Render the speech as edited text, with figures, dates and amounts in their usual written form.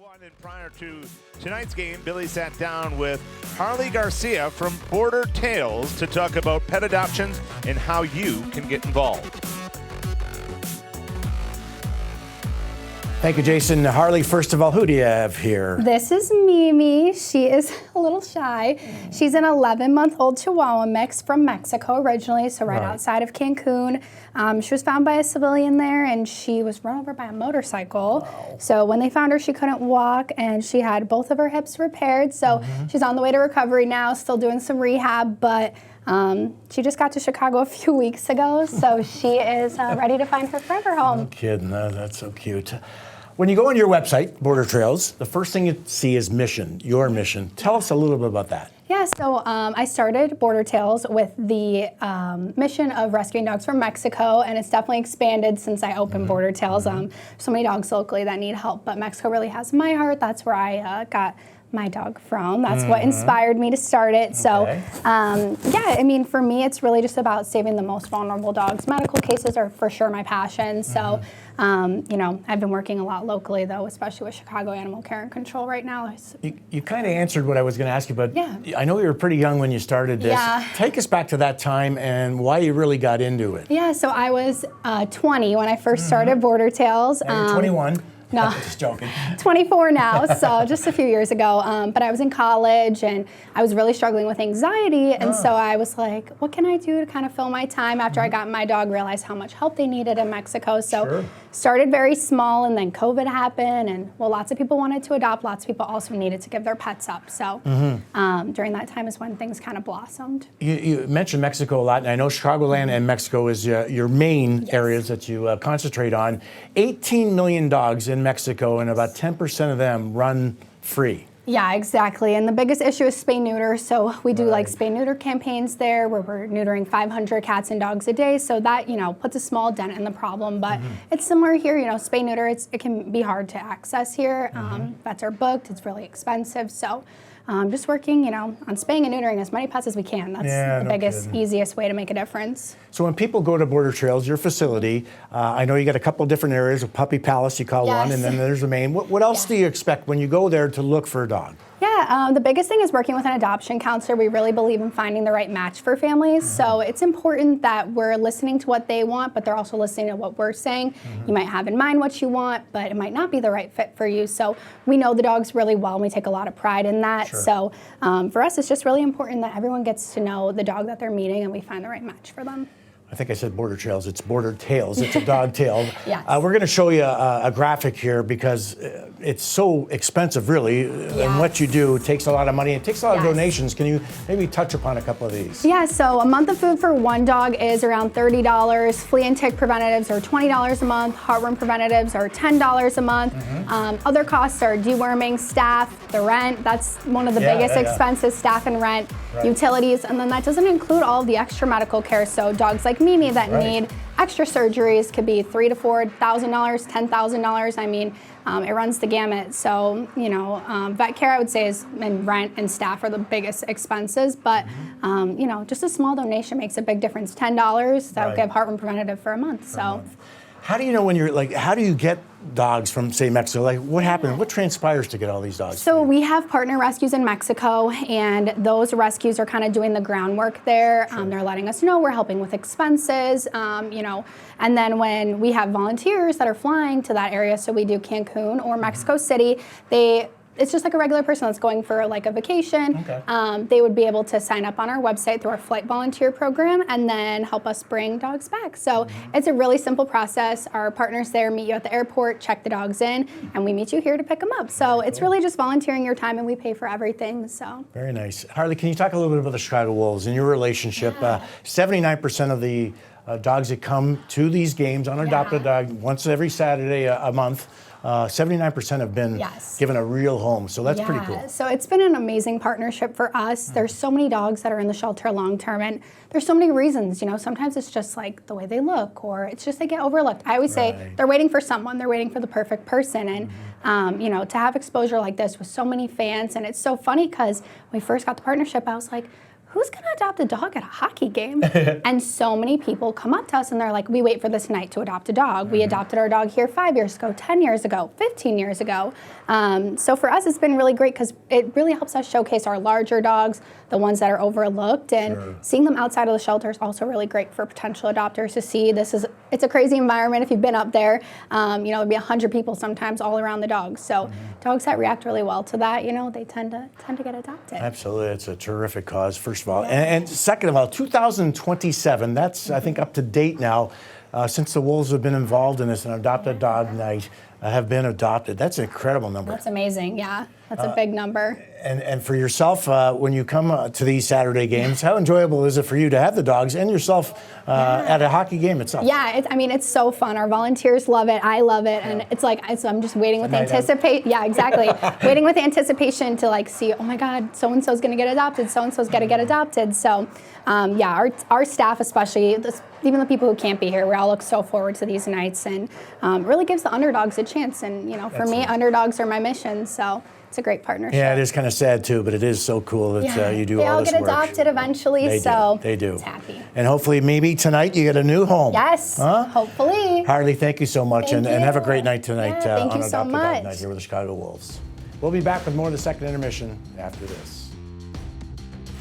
on, and prior to tonight's game, Billy sat down with Harleigh Garcia from Border Tales to talk about pet adoptions and how you can get involved. Thank you, Jason. Harleigh, first of all, who do you have here? This is Mimi. She is a little shy. She's an 11-month-old Chihuahua mix from Mexico originally, so right outside of Cancun. She was found by a civilian there, and she was run over by a motorcycle. Wow. So when they found her, she couldn't walk, and she had both of her hips repaired. So she's on the way to recovery now, still doing some rehab, but she just got to Chicago a few weeks ago, so she is ready to find her forever home. No kidding. That's so cute. When you go on your website, Border Trails, the first thing you see is mission, your mission. Tell us a little bit about that. Yeah, so I started Border Tales with the mission of rescuing dogs from Mexico, and it's definitely expanded since I opened Border Tales. So many dogs locally that need help, but Mexico really has my heart. That's where I got my dog from. That's what inspired me to start it. So, yeah, I mean, for me, it's really just about saving the most vulnerable dogs. Medical cases are for sure my passion. So, you know, I've been working a lot locally, though, especially with Chicago Animal Care and Control right now. You kind of answered what I was going to ask you, but yeah. I know you were pretty young when you started this. Yeah. Take us back to that time and why you really got into it. Yeah, so I was 20 when I first started Border Tales. Now you're 21. No, just joking. 24 now, so just a few years ago. But I was in college and I was really struggling with anxiety, and so I was like, what can I do to kind of fill my time after I got my dog, realized how much help they needed in Mexico. So started very small, and then COVID happened, and well, lots of people wanted to adopt, lots of people also needed to give their pets up. So during that time is when things kind of blossomed. You mentioned Mexico a lot, and I know Chicagoland and Mexico is your main areas that you concentrate on. 18 million dogs in Mexico, and about 10% of them run free. Yeah, exactly. And the biggest issue is spay-neuter. So we do like spay-neuter campaigns there where we're neutering 500 cats and dogs a day. So that, you know, puts a small dent in the problem. But it's similar here, you know, spay-neuter, it can be hard to access here. Vets are booked, it's really expensive. So just working, you know, on spaying and neutering as many pets as we can. That's the biggest, easiest way to make a difference. So when people go to Border Trails, your facility, I know you got a couple of different areas, a puppy palace you call one, and then there's the main. What else do you expect when you go there to look for a dog? Yeah, the biggest thing is working with an adoption counselor. We really believe in finding the right match for families. So it's important that we're listening to what they want, but they're also listening to what we're saying. You might have in mind what you want, but it might not be the right fit for you. So we know the dogs really well, and we take a lot of pride in that. So for us, it's just really important that everyone gets to know the dog that they're meeting, and we find the right match for them. I think I said Border Trails. It's Border Tales. It's a dog tail. Yes. We're going to show you a graphic here because it's so expensive, really. And what you do takes a lot of money. It takes a lot of donations. Can you maybe touch upon a couple of these? Yeah, so a month of food for one dog is around $30. Flea and tick preventatives are $20 a month. Heartworm preventatives are $10 a month. Other costs are deworming, staff, the rent. That's one of the biggest expenses, staff and rent, utilities. And then that doesn't include all of the extra medical care. So dogs like Mimi that need extra surgeries could be $3,000 to $4,000, $10,000. I mean, it runs the gamut. So, you know, vet care, I would say, and rent and staff are the biggest expenses. But, you know, just a small donation makes a big difference. $10, that would give heartworm preventative for a month. How do you know when you're like, how do you get dogs from, say, Mexico? Like, what happens? What transpires to get all these dogs? So we have partner rescues in Mexico, and those rescues are kind of doing the groundwork there. They're letting us know, we're helping with expenses, you know, and then when we have volunteers that are flying to that area, so we do Cancun or Mexico City, it's just like a regular person that's going for like a vacation. They would be able to sign up on our website through our flight volunteer program and then help us bring dogs back. So it's a really simple process. Our partners there meet you at the airport, check the dogs in, and we meet you here to pick them up. So it's really just volunteering your time, and we pay for everything. So very nice. Harleigh, can you talk a little bit about the Chicago Wolves and your relationship? 79% of the dogs that come to these games, unadopted dog, once every Saturday a month, 79% have been given a real home, so that's pretty cool. So it's been an amazing partnership for us. There's so many dogs that are in the shelter long term, and there's so many reasons. You know, sometimes it's just like the way they look, or it's just they get overlooked. I always say they're waiting for someone. They're waiting for the perfect person, and you know, to have exposure like this with so many fans, and it's so funny because when we first got the partnership, I was like, who's going to adopt a dog at a hockey game? And so many people come up to us and they're like, we wait for this night to adopt a dog. We adopted our dog here 5 years ago, 10 years ago, 15 years ago. So for us, it's been really great because it really helps us showcase our larger dogs, the ones that are overlooked, and seeing them outside of the shelter is also really great for potential adopters to see. It's a crazy environment if you've been up there. There'll be 100 people sometimes all around the dogs. So dogs that react really well to that, they tend to get adopted. Absolutely, it's a terrific cause, first of all. And second of all, 2027, that's, I think, up to date now. Since the Wolves have been involved in this, an Adopt a Dog night have been adopted. That's an incredible number. That's amazing, yeah. That's a big number. And for yourself, when you come to these Saturday games, how enjoyable is it for you to have the dogs and yourself at a hockey game itself? Yeah, it's so fun. Our volunteers love it. I love it, and I'm just waiting with anticipation. Yeah, exactly. Waiting with anticipation to see. Oh my God, so and so's going to get adopted. So and so's going to get adopted. So, our staff, especially even the people who can't be here, we all look so forward to these nights, and really gives the underdogs a chance. And for me, underdogs are my mission. So. It's a great partnership. Yeah, it is kind of sad too, but it is so cool that you do all this work. They all get adopted eventually, They do. It's happy. And hopefully, maybe tonight you get a new home. Yes, hopefully. Harleigh, thank you so much, and have a great night tonight thank on you so Adopt a Dog much. Night here with the Chicago Wolves. We'll be back with more of the second intermission after this.